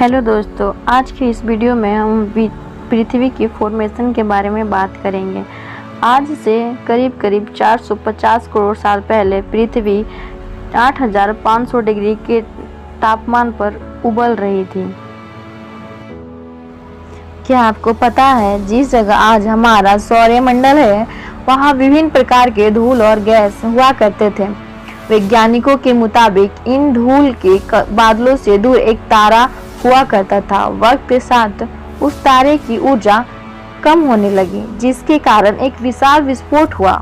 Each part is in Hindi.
हेलो दोस्तों, आज की इस वीडियो में हम पृथ्वी की फॉर्मेशन के बारे में बात करेंगे। आज से करीब 450 करोड़ साल पहले पृथ्वी 8500 डिग्री के तापमान पर उबल रही थी। क्या आपको पता है जिस जगह आज हमारा सौरमंडल है वहाँ विभिन्न प्रकार के धूल और गैस हुआ करते थे। वैज्ञानिकों के मुताबिक इन धूल के बादलों से दूर एक तारा हुआ करता था। वक्त के साथ उस तारे की ऊर्जा कम होने लगी, जिसके कारण एक विशाल विस्फोट हुआ।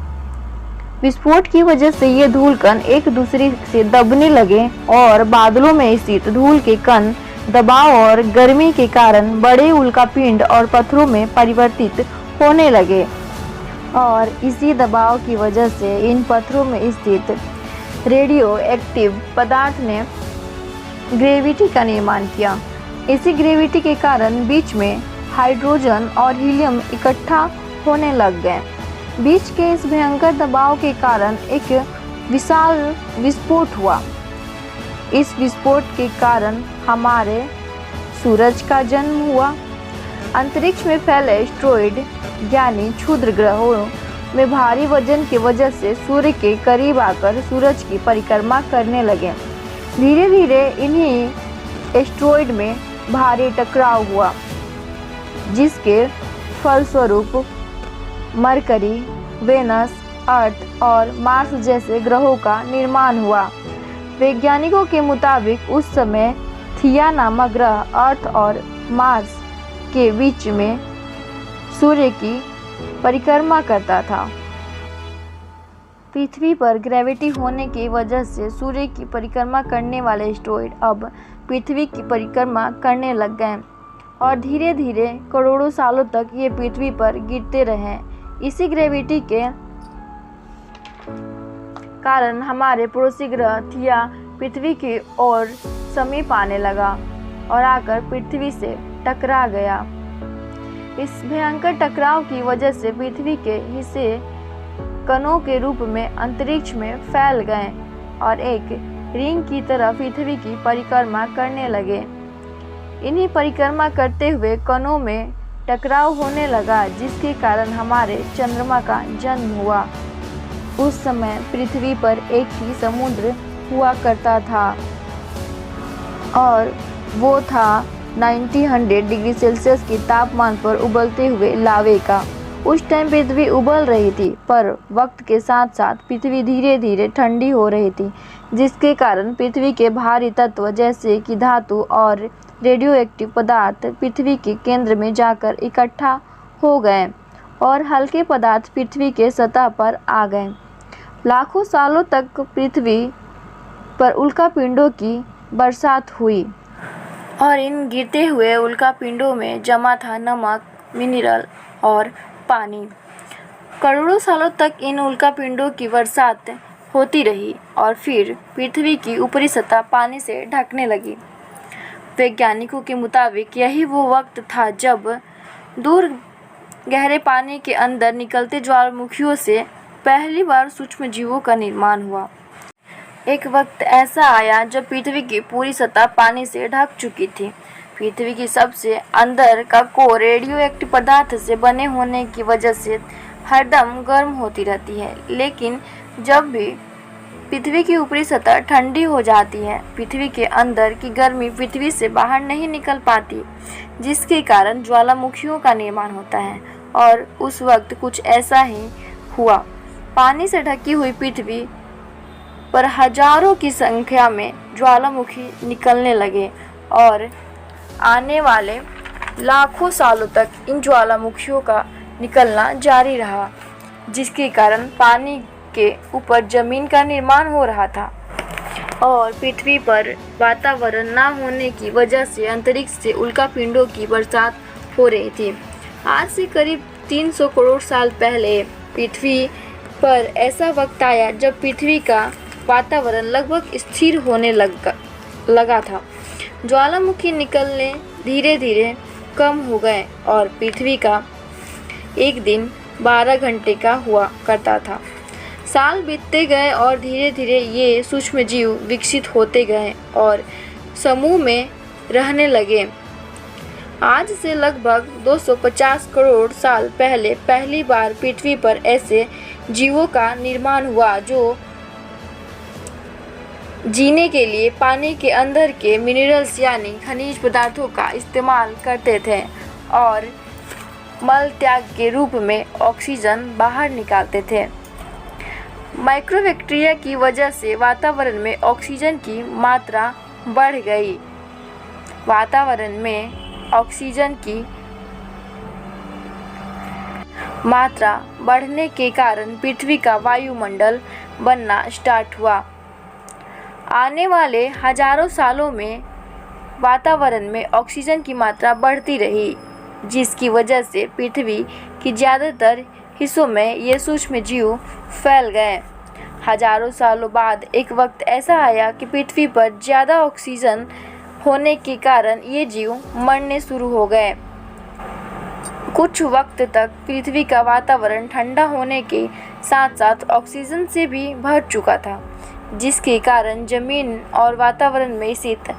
विस्फोट की वजह से ये धूल कण एक दूसरे से दबने लगे और बादलों में स्थित धूल के कण दबाव और गर्मी के कारण बड़े उल्कापिंड और पत्थरों में परिवर्तित होने लगे और इसी दबाव की वजह से इन पत्थरों में स्थित रेडियो एक्टिव पदार्थ ने ग्रेविटी का निर्माण किया। इसी ग्रेविटी के कारण बीच में हाइड्रोजन और हीलियम इकट्ठा होने लग गए। बीच के इस भयंकर दबाव के कारण एक विशाल विस्फोट हुआ। इस विस्फोट के कारण हमारे सूरज का जन्म हुआ। अंतरिक्ष में फैले एस्टेरॉयड यानी क्षुद्र ग्रहों में भारी वजन की वजह से सूर्य के करीब आकर सूरज की परिक्रमा करने लगे। धीरे धीरे इन्हीं एस्टेरॉयड में भारी टकराव हुआ, जिसके फलस्वरूप मरकरी, वेनस, अर्थ और मार्स जैसे ग्रहों का निर्माण हुआ। वैज्ञानिकों के मुताबिक उस समय थिया नामक ग्रह अर्थ और मार्स के बीच में सूर्य की परिक्रमा करता था। पृथ्वी पर ग्रेविटी होने की वजह से सूर्य की परिक्रमा करने वाले एस्टेरॉयड अब पृथ्वी की परिक्रमा करने लग गए और धीरे धीरे करोड़ों सालों तक ये पृथ्वी पर गिरते रहे। इसी ग्रेविटी के कारण हमारे पड़ोसी ग्रह थिया पृथ्वी की ओर समीप आने लगा और आकर पृथ्वी से टकरा गया। इस भयंकर टकराव की वजह से पृथ्वी के हिस्से कणों के रूप में अंतरिक्ष में फैल गए और एक रिंग की तरह पृथ्वी की परिक्रमा करने लगे। इन्हीं परिक्रमा करते हुए कणों में टकराव होने लगा, जिसके कारण हमारे चंद्रमा का जन्म हुआ। उस समय पृथ्वी पर एक ही समुद्र हुआ करता था और वो था 90 डिग्री सेल्सियस के तापमान पर उबलते हुए लावे का। उस टाइम पृथ्वी उबल रही थी, पर वक्त के साथ साथ पृथ्वी धीरे धीरे ठंडी हो रही थी, जिसके कारण पृथ्वी के भारी तत्व जैसे कि धातु और रेडियो एक्टिव पदार्थ पृथ्वी के केंद्र में जाकर इकट्ठा हो गए और हल्के पदार्थ पृथ्वी के सतह पर आ गए। लाखों सालों तक पृथ्वी पर उल्कापिंडों की बरसात हुई और इन गिरते हुए उल्कापिंडों में जमा था नमक, मिनरल और पानी। करोड़ों सालों तक इन उल्कापिंडों की बरसात होती रही और फिर पृथ्वी की ऊपरी सतह पानी से ढकने लगी। वैज्ञानिकों के मुताबिक यही वो वक्त था जब दूर गहरे पानी के अंदर निकलते ज्वालामुखियों से पहली बार सूक्ष्म जीवों का निर्माण हुआ। एक वक्त ऐसा आया जब पृथ्वी की पूरी सतह पानी से ढक चुकी थी। पृथ्वी की सबसे अंदर का कोर रेडियो एक्टिव पदार्थ से बने होने की वजह से हरदम गर्म होती रहती है, लेकिन जब भी पृथ्वी की ऊपरी सतह ठंडी हो जाती है, पृथ्वी के अंदर की गर्मी पृथ्वी से बाहर नहीं निकल पाती, जिसके कारण ज्वालामुखियों का निर्माण होता है। और उस वक्त कुछ ऐसा ही हुआ। पानी से ढकी हुई पृथ्वी पर हजारों की संख्या में ज्वालामुखी निकलने लगे और आने वाले लाखों सालों तक इन ज्वालामुखियों का निकलना जारी रहा, जिसके कारण पानी के ऊपर जमीन का निर्माण हो रहा था और पृथ्वी पर वातावरण न होने की वजह से अंतरिक्ष से उल्कापिंडों की बरसात हो रही थी। आज से करीब 300 करोड़ साल पहले पृथ्वी पर ऐसा वक्त आया जब पृथ्वी का वातावरण लगभग स्थिर होने लगा था। ज्वालामुखी निकलने धीरे धीरे कम हो गए और पृथ्वी का एक दिन 12 घंटे का हुआ करता था। साल बीतते गए और धीरे धीरे ये सूक्ष्म जीव विकसित होते गए और समूह में रहने लगे। आज से लगभग 250 करोड़ साल पहले पहली बार पृथ्वी पर ऐसे जीवों का निर्माण हुआ जो जीने के लिए पानी के अंदर के मिनरल्स यानी खनिज पदार्थों का इस्तेमाल करते थे और मल त्याग के रूप में ऑक्सीजन बाहर निकालते थे। माइक्रोबैक्टीरिया की वजह से वातावरण में ऑक्सीजन की मात्रा बढ़ गई। वातावरण में ऑक्सीजन की मात्रा बढ़ने के कारण पृथ्वी का वायुमंडल बनना स्टार्ट हुआ। आने वाले हजारों सालों में वातावरण में ऑक्सीजन की मात्रा बढ़ती रही, जिसकी वजह से पृथ्वी की ज़्यादातर हिस्सों में ये सूक्ष्म जीव फैल गए। हजारों सालों बाद एक वक्त ऐसा आया कि पृथ्वी पर ज़्यादा ऑक्सीजन होने के कारण ये जीव मरने शुरू हो गए। कुछ वक्त तक पृथ्वी का वातावरण ठंडा होने के साथ साथ ऑक्सीजन से भी भर चुका था, जिसके कारण जमीन और वातावरण में स्थित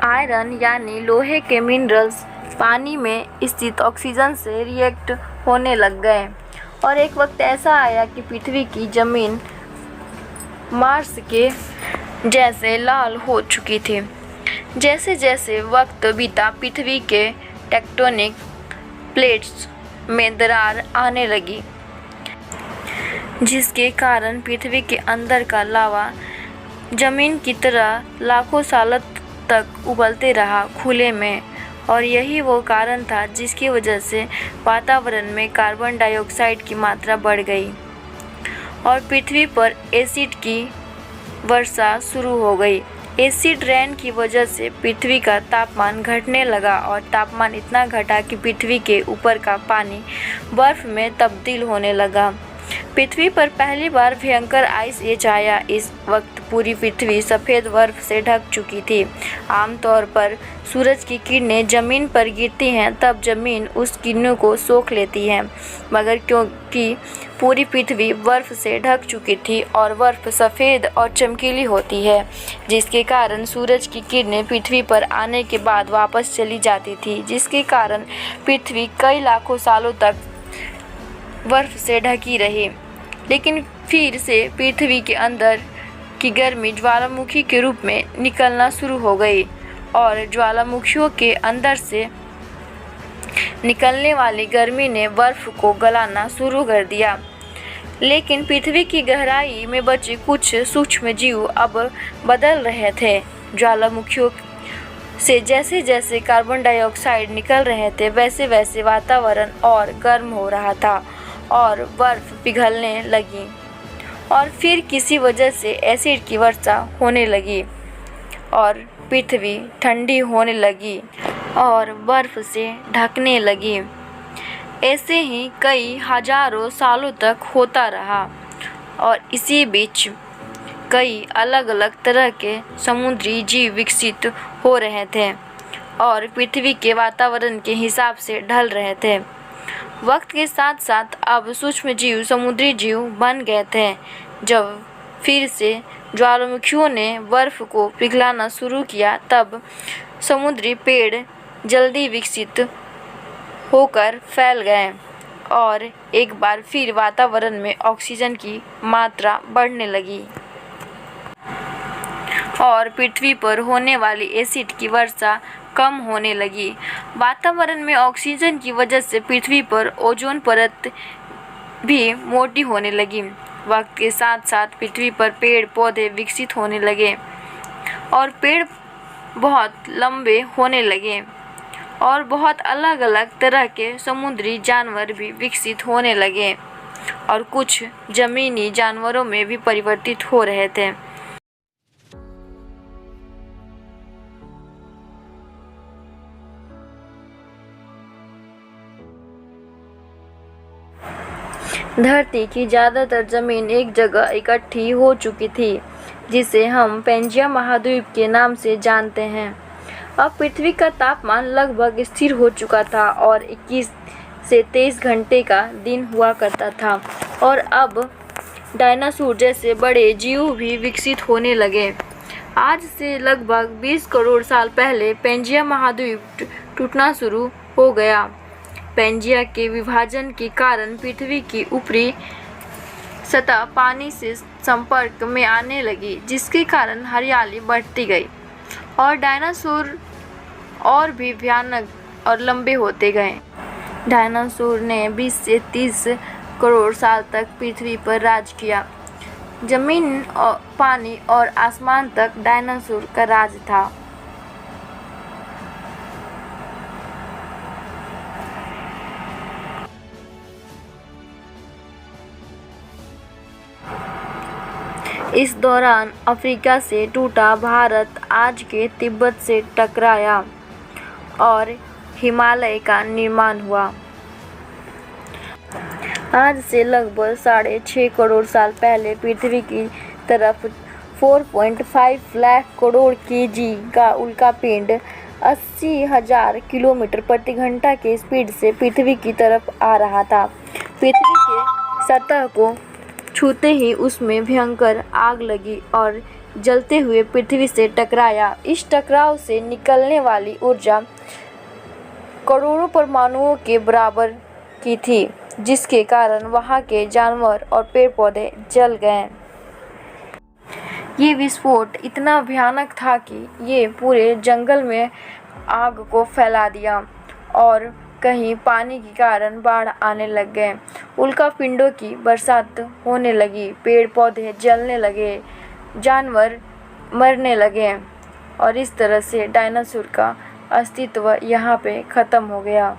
आयरन यानी लोहे के मिनरल्स पानी में स्थित ऑक्सीजन से रिएक्ट होने लग गए। और एक वक्त ऐसा आया कि पृथ्वी की जमीन मार्स के जैसे लाल हो चुकी थी। जैसे जैसे वक्त बीता पृथ्वी के टेक्टोनिक प्लेट्स में दरार आने लगी, जिसके कारण पृथ्वी के अंदर का लावा जमीन की तरह लाखों सालों तक उबलते रहा खुले में। और यही वो कारण था जिसकी वजह से वातावरण में कार्बन डाइऑक्साइड की मात्रा बढ़ गई और पृथ्वी पर एसिड की वर्षा शुरू हो गई। एसिड रेन की वजह से पृथ्वी का तापमान घटने लगा और तापमान इतना घटा कि पृथ्वी के ऊपर का पानी बर्फ में तब्दील होने लगा। पृथ्वी पर पहली बार भयंकर आइस एज आया। इस वक्त पूरी पृथ्वी सफ़ेद बर्फ से ढक चुकी थी। आमतौर पर सूरज की किरणें ज़मीन पर गिरती हैं तब ज़मीन उस किरणों को सोख लेती है, मगर क्योंकि पूरी पृथ्वी बर्फ से ढक चुकी थी और बर्फ सफ़ेद और चमकीली होती है, जिसके कारण सूरज की किरणें पृथ्वी पर आने के बाद वापस चली जाती थी, जिसके कारण पृथ्वी कई लाखों सालों तक बर्फ से ढकी रही। लेकिन फिर से पृथ्वी के अंदर की गर्मी ज्वालामुखी के रूप में निकलना शुरू हो गई और ज्वालामुखियों के अंदर से निकलने वाली गर्मी ने बर्फ को गलाना शुरू कर दिया। लेकिन पृथ्वी की गहराई में बचे कुछ सूक्ष्म जीव अब बदल रहे थे। ज्वालामुखियों से जैसे जैसे कार्बन डाइऑक्साइड निकल रहे थे वैसे वैसे वातावरण और गर्म हो रहा था और बर्फ पिघलने लगी और फिर किसी वजह से एसिड की वर्षा होने लगी और पृथ्वी ठंडी होने लगी और बर्फ से ढकने लगी। ऐसे ही कई हजारों सालों तक होता रहा और इसी बीच कई अलग अलग तरह के समुद्री जीव विकसित हो रहे थे और पृथ्वी के वातावरण के हिसाब से ढल रहे थे। वक्त के साथ साथ अब सूक्ष्म जीव समुद्री जीव बन गए थे। जब फिर से ज्वालामुखियों ने बर्फ को पिघलाना शुरू किया तब समुद्री पेड़ जल्दी विकसित होकर फैल गए और एक बार फिर वातावरण में ऑक्सीजन की मात्रा बढ़ने लगी और पृथ्वी पर होने वाली एसिड की वर्षा कम होने लगी। वातावरण में ऑक्सीजन की वजह से पृथ्वी पर ओजोन परत भी मोटी होने लगी। वक्त के साथ साथ पृथ्वी पर पेड़ पौधे विकसित होने लगे और पेड़ बहुत लंबे होने लगे और बहुत अलग अलग तरह के समुद्री जानवर भी विकसित होने लगे और कुछ जमीनी जानवरों में भी परिवर्तित हो रहे थे। धरती की ज़्यादातर ज़मीन एक जगह इकट्ठी हो चुकी थी, जिसे हम पेंजिया महाद्वीप के नाम से जानते हैं। अब पृथ्वी का तापमान लगभग स्थिर हो चुका था और 21 से 23 घंटे का दिन हुआ करता था और अब डायनासोर जैसे बड़े जीव भी विकसित होने लगे। आज से लगभग 20 करोड़ साल पहले पेंजिया महाद्वीप टूटना शुरू हो गया। पेंजिया के विभाजन के कारण पृथ्वी की ऊपरी सतह पानी से संपर्क में आने लगी, जिसके कारण हरियाली बढ़ती गई और डायनासोर और भी भयानक और लंबे होते गए। डायनासोर ने 20 से 30 करोड़ साल तक पृथ्वी पर राज किया। जमीन और पानी और आसमान तक डायनासोर का राज था। इस दौरान अफ्रीका से टूटा भारत आज के तिब्बत से टकराया और हिमालय का निर्माण हुआ। आज से लगभग 6.5 करोड़ साल पहले पृथ्वी की तरफ 4.5 लाख करोड़ केजी का उल्कापिंड 80,000 किलोमीटर प्रति घंटा के स्पीड से पृथ्वी की तरफ आ रहा था। पृथ्वी के सतह को छूते ही उसमें भयंकर आग लगी और जलते हुए पृथ्वी से टकराया। इस टकराव से निकलने वाली ऊर्जा करोड़ों परमाणुओं के बराबर की थी, जिसके कारण वहाँ के जानवर और पेड़ पौधे जल गए। ये विस्फोट इतना भयानक था कि ये पूरे जंगल में आग को फैला दिया और कहीं पानी के कारण बाढ़ आने लग गए। उल्कापिंडों की बरसात होने लगी, पेड़ पौधे जलने लगे, जानवर मरने लगे और इस तरह से डायनासोर का अस्तित्व यहाँ पे ख़त्म हो गया।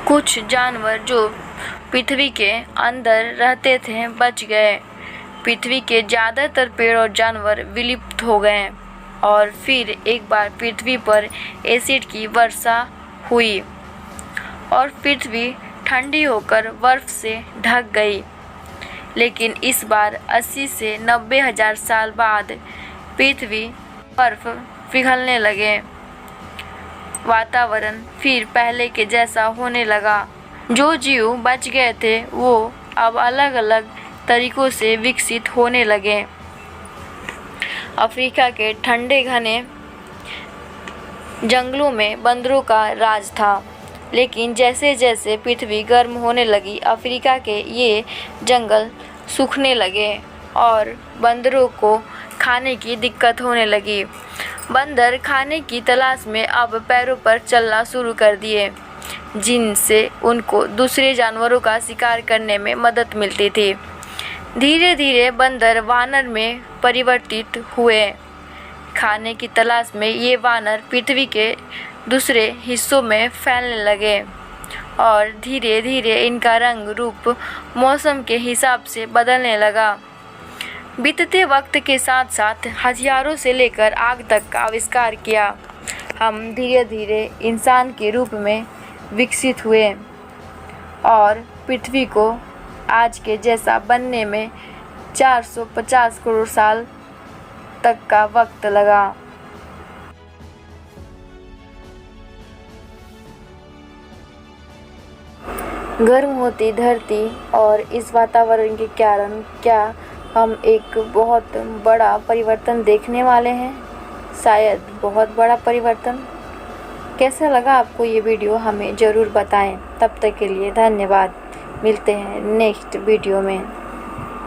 कुछ जानवर जो पृथ्वी के अंदर रहते थे बच गए। पृथ्वी के ज़्यादातर पेड़ और जानवर विलुप्त हो गए और फिर एक बार पृथ्वी पर एसिड की वर्षा हुई और पृथ्वी ठंडी होकर बर्फ से ढक गई। लेकिन इस बार 80 से 90 हज़ार साल बाद पृथ्वी बर्फ पिघलने लगे। वातावरण फिर पहले के जैसा होने लगा। जो जीव बच गए थे वो अब अलग अलग तरीकों से विकसित होने लगे। अफ्रीका के ठंडे घने जंगलों में बंदरों का राज था, लेकिन जैसे जैसे पृथ्वी गर्म होने लगी अफ्रीका के ये जंगल सूखने लगे और बंदरों को खाने की दिक्कत होने लगी। बंदर खाने की तलाश में अब पैरों पर चलना शुरू कर दिए, जिनसे उनको दूसरे जानवरों का शिकार करने में मदद मिलती थी। धीरे धीरे बंदर वानर में परिवर्तित हुए। खाने की तलाश में ये वानर पृथ्वी के दूसरे हिस्सों में फैलने लगे और धीरे धीरे इनका रंग रूप मौसम के हिसाब से बदलने लगा। बीतते वक्त के साथ साथ हथियारों से लेकर आग तक का आविष्कार किया। हम धीरे धीरे इंसान के रूप में विकसित हुए और पृथ्वी को आज के जैसा बनने में 450 करोड़ साल तक का वक्त लगा। गर्म होती धरती और इस वातावरण के कारण क्या हम एक बहुत बड़ा परिवर्तन देखने वाले हैं? शायद बहुत बड़ा परिवर्तन। कैसा लगा आपको ये वीडियो हमें ज़रूर बताएं। तब तक के लिए धन्यवाद। मिलते हैं नेक्स्ट वीडियो में।